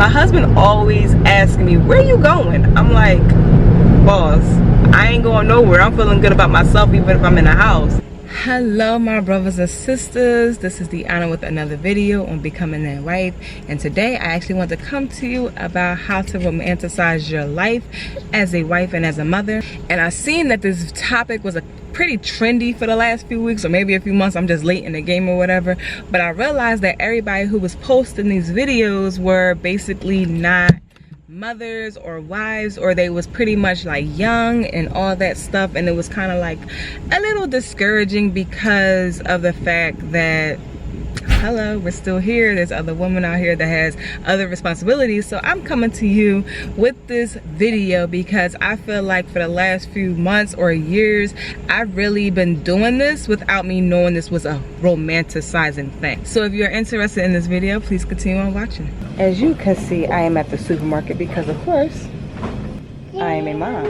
My husband always asks me, where you going? I'm like, boss, I ain't going nowhere. I'm feeling good about myself even if I'm in the house. Hello my brothers and sisters, this is Deona with another video on becoming a wife, and today I actually want to come to you about how to romanticize your life as a wife and as a mother. And I seen that this topic was pretty trendy for the last few weeks or maybe a few months. I'm just late in the game or whatever, but I realized that everybody who was posting these videos were basically not mothers or wives, or they was pretty much like young and all that stuff, and it was kind of like a little discouraging because of the fact that, hello, we're still here, there's other women out here that has other responsibilities. So I'm coming to you with this video because I feel like for the last few months or years I've really been doing this without me knowing this was a romanticizing thing. So if you're interested in this video, please continue on watching. As you can see, I am at the supermarket because of course I am a mom.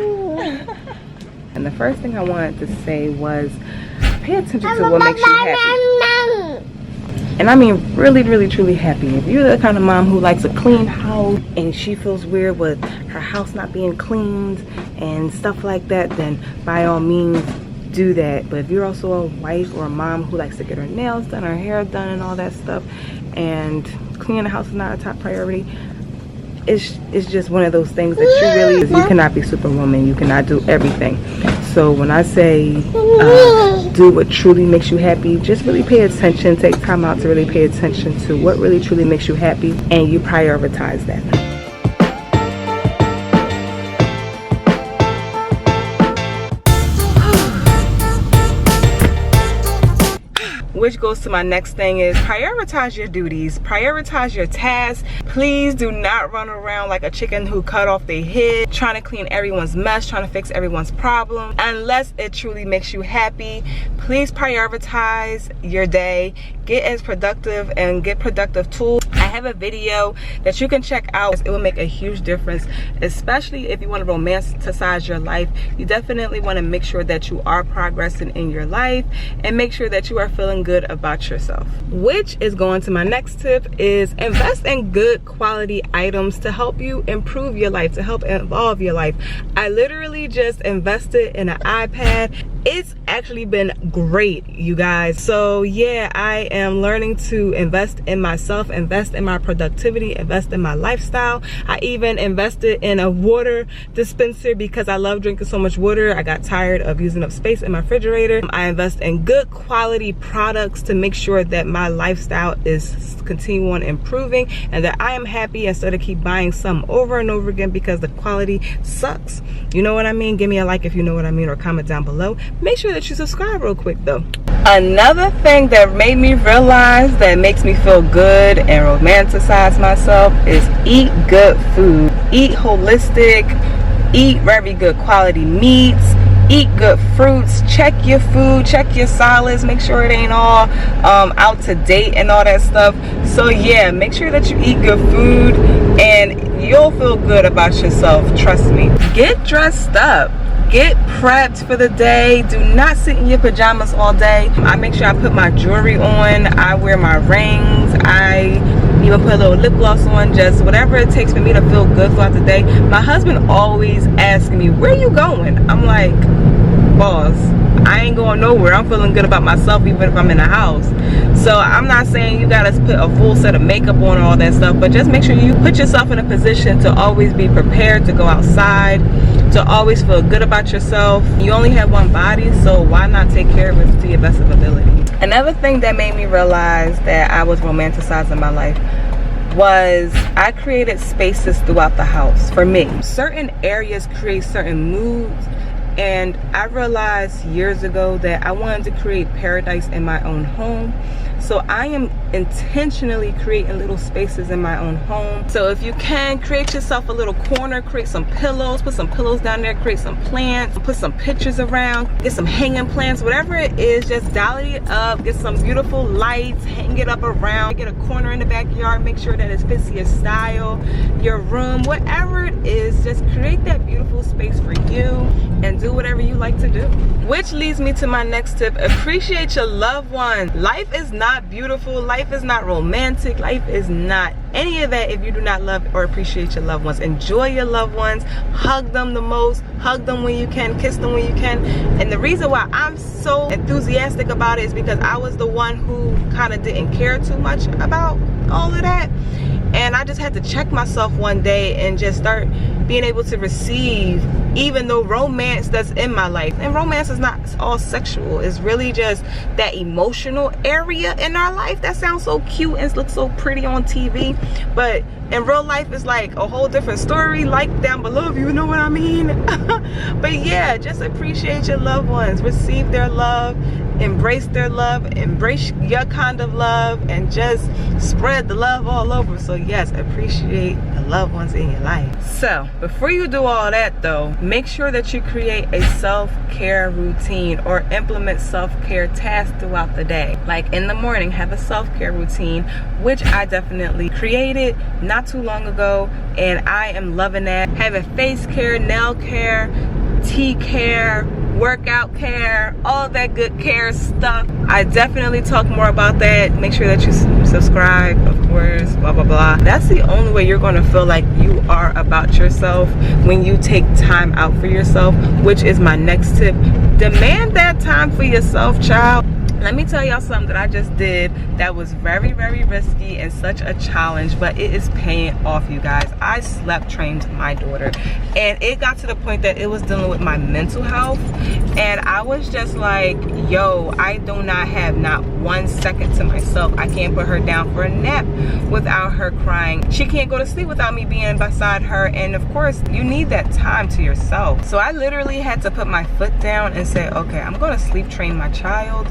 And the first thing I wanted to say was pay attention to what makes you happy. And I mean really, really, truly happy. If you're the kind of mom who likes a clean house and she feels weird with her house not being cleaned and stuff like that, then by all means do that. But if you're also a wife or a mom who likes to get her nails done, her hair done and all that stuff, and cleaning the house is not a top priority, it's just one of those things that you cannot be superwoman. You cannot do everything. So when I say do what truly makes you happy, just really pay attention, take time out to really pay attention to what really truly makes you happy, and you prioritize that. Which goes to my next thing is prioritize your duties, prioritize your tasks. Please do not run around like a chicken who cut off their head, trying to clean everyone's mess, trying to fix everyone's problem. Unless it truly makes you happy, please prioritize your day. Get as productive and get productive tools. I have a video that you can check out. It will make a huge difference, especially if you want to romanticize your life. You definitely want to make sure that you are progressing in your life and make sure that you are feeling good about yourself. Which is going to my next tip, is invest in good quality items to help you improve your life, to help evolve your life. I literally just invested in an iPad. It's actually been great, you guys. So yeah, I am learning to invest in myself, invest in my productivity, invest in my lifestyle. I even invested in a water dispenser because I love drinking so much water. I got tired of using up space in my refrigerator. I invest in good quality products to make sure that my lifestyle is continue on improving and that I am happy instead of keep buying some over and over again because the quality sucks. You know what I mean? Give me a like if you know what I mean, or comment down below. Make sure that you subscribe real quick though. Another thing that made me realize that makes me feel good and romanticize myself is eat good food. Eat holistic, eat very good quality meats, eat good fruits, check your food, check your solids, make sure it ain't all out to date and all that stuff. So yeah, make sure that you eat good food and you'll feel good about yourself, trust me. Get dressed up. Get prepped for the day. Do not sit in your pajamas all day. I make sure I put my jewelry on. I wear my rings. I even put a little lip gloss on, just whatever it takes for me to feel good throughout the day. My husband always asks me, where you going? I'm like, boss, I ain't going nowhere. I'm feeling good about myself even if I'm in the house. So I'm not saying you gotta put a full set of makeup on and all that stuff, but just make sure you put yourself in a position to always be prepared to go outside, to always feel good about yourself. You only have one body, so why not take care of it to your best of ability? Another thing that made me realize that I was romanticizing my life was I created spaces throughout the house for me. Certain areas create certain moods, and I realized years ago that I wanted to create paradise in my own home. So I am intentionally creating little spaces in my own home. So if you can, create yourself a little corner, create some pillows, put some pillows down there, create some plants, put some pictures around, get some hanging plants, whatever it is, just dial it up, get some beautiful lights, hang it up around, get a corner in the backyard, make sure that it fits your style, your room, whatever it is, just create that beautiful space for you and do whatever you like to do. Which leads me to my next tip, appreciate your loved one. Life is not not beautiful. Life is not romantic. Life is not any of that if you do not love or appreciate your loved ones. Enjoy your loved ones. Hug them the most. Hug them when you can. Kiss them when you can. And the reason why I'm so enthusiastic about it is because I was the one who kind of didn't care too much about all of that. And I just had to check myself one day and just start being able to receive even the romance that's in my life. And romance is not all sexual. It's really just that emotional area in our life that sounds so cute and looks so pretty on TV. But in real life, it's like a whole different story. Like down below if you know what I mean. But yeah, just appreciate your loved ones. Receive their love. Embrace their love, embrace your kind of love, and just spread the love all over. So yes, appreciate the loved ones in your life. So before you do all that though, make sure that you create a self-care routine or implement self-care tasks throughout the day. Like in the morning, have a self-care routine, which I definitely created not too long ago, and I am loving that. Having face care, nail care, tea care, workout care, all that good care stuff. I definitely talk more about that. Make sure that you subscribe, of course, blah blah blah. That's the only way you're going to feel like you are about yourself, when you take time out for yourself, which is my next tip. Demand that time for yourself, child. Let me tell y'all something that I just did that was very, very risky and such a challenge, but it is paying off, you guys. I slept trained my daughter, and it got to the point that it was dealing with my mental health, and I was just like, yo, I do not have not 1 second to myself. I can't put her down for a nap without her crying. She can't go to sleep without me being beside her, and of course, you need that time to yourself. So I literally had to put my foot down and say, okay, I'm gonna sleep train my child.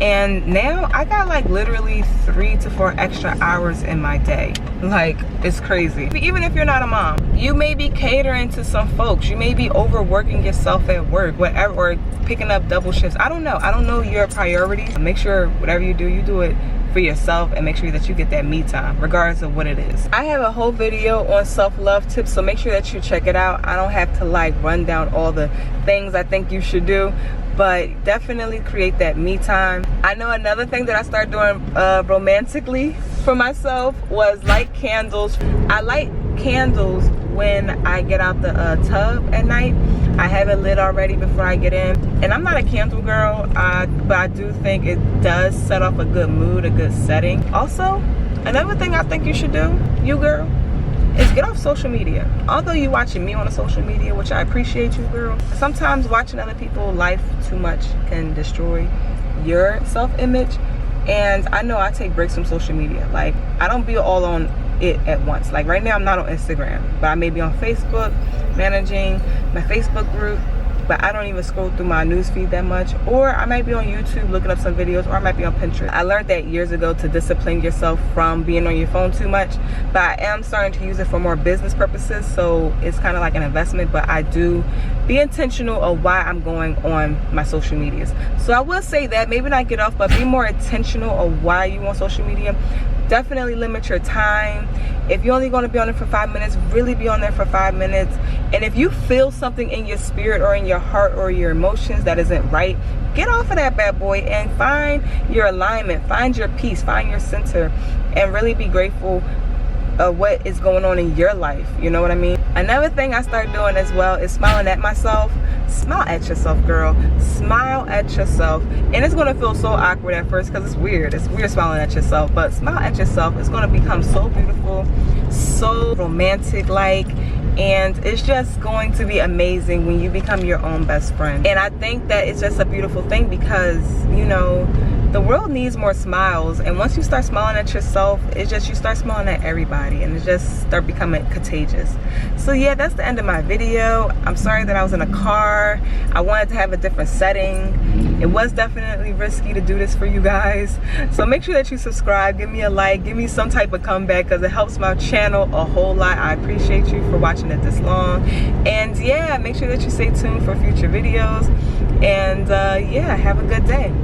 And now I got like literally 3 to 4 extra hours in my day. Like, it's crazy. Even if you're not a mom, you may be catering to some folks. You may be overworking yourself at work, whatever, or picking up double shifts. I don't know. I don't know your priorities. Make sure whatever you do it for yourself, and make sure that you get that me time regardless of what it is. I have a whole video on self-love tips, so make sure that you check it out. I don't have to like run down all the things I think you should do, but definitely create that me time. I know another thing that I started doing romantically for myself was light candles. I light candles when I get out the tub at night. I have it lit already before I get in. And I'm not a candle girl, but I do think it does set off a good mood, a good setting. Also, another thing I think you should do, you girl, is get off social media. Although you watching me on a social media, which I appreciate you, girl, sometimes watching other people's life too much can destroy your self-image. And I know I take breaks from social media. Like, I don't be all on it at once. Like right now I'm not on Instagram, but I may be on Facebook, managing my Facebook group, but I don't even scroll through my newsfeed that much. Or I might be on YouTube looking up some videos, or I might be on Pinterest. I learned that years ago to discipline yourself from being on your phone too much, but I am starting to use it for more business purposes, so it's kind of like an investment. But I do be intentional of why I'm going on my social medias. So I will say that, maybe not get off, but be more intentional of why you on social media. Definitely limit your time. If you're only going to be on it for 5 minutes, really be on there for 5 minutes. And if you feel something in your spirit or in your heart or your emotions that isn't right, get off of that bad boy and find your alignment, find your peace, find your center, and really be grateful of what is going on in your life. You know what I mean? Another thing I started doing as well is smiling at myself. Smile at yourself, girl. Smile at yourself. And it's gonna feel so awkward at first because it's weird. It's weird smiling at yourself, but smile at yourself. It's gonna become so beautiful, so romantic like, and it's just going to be amazing when you become your own best friend. And I think that it's just a beautiful thing because, you know, the world needs more smiles, and once you start smiling at yourself, it's just you start smiling at everybody, and it just start becoming contagious. So yeah, that's the end of my video. I'm sorry that I was in a car. I wanted to have a different setting. It was definitely risky to do this for you guys, so make sure that you subscribe, give me a like, give me some type of comeback, because it helps my channel a whole lot. I appreciate you for watching it this long. And yeah, make sure that you stay tuned for future videos, and yeah, have a good day.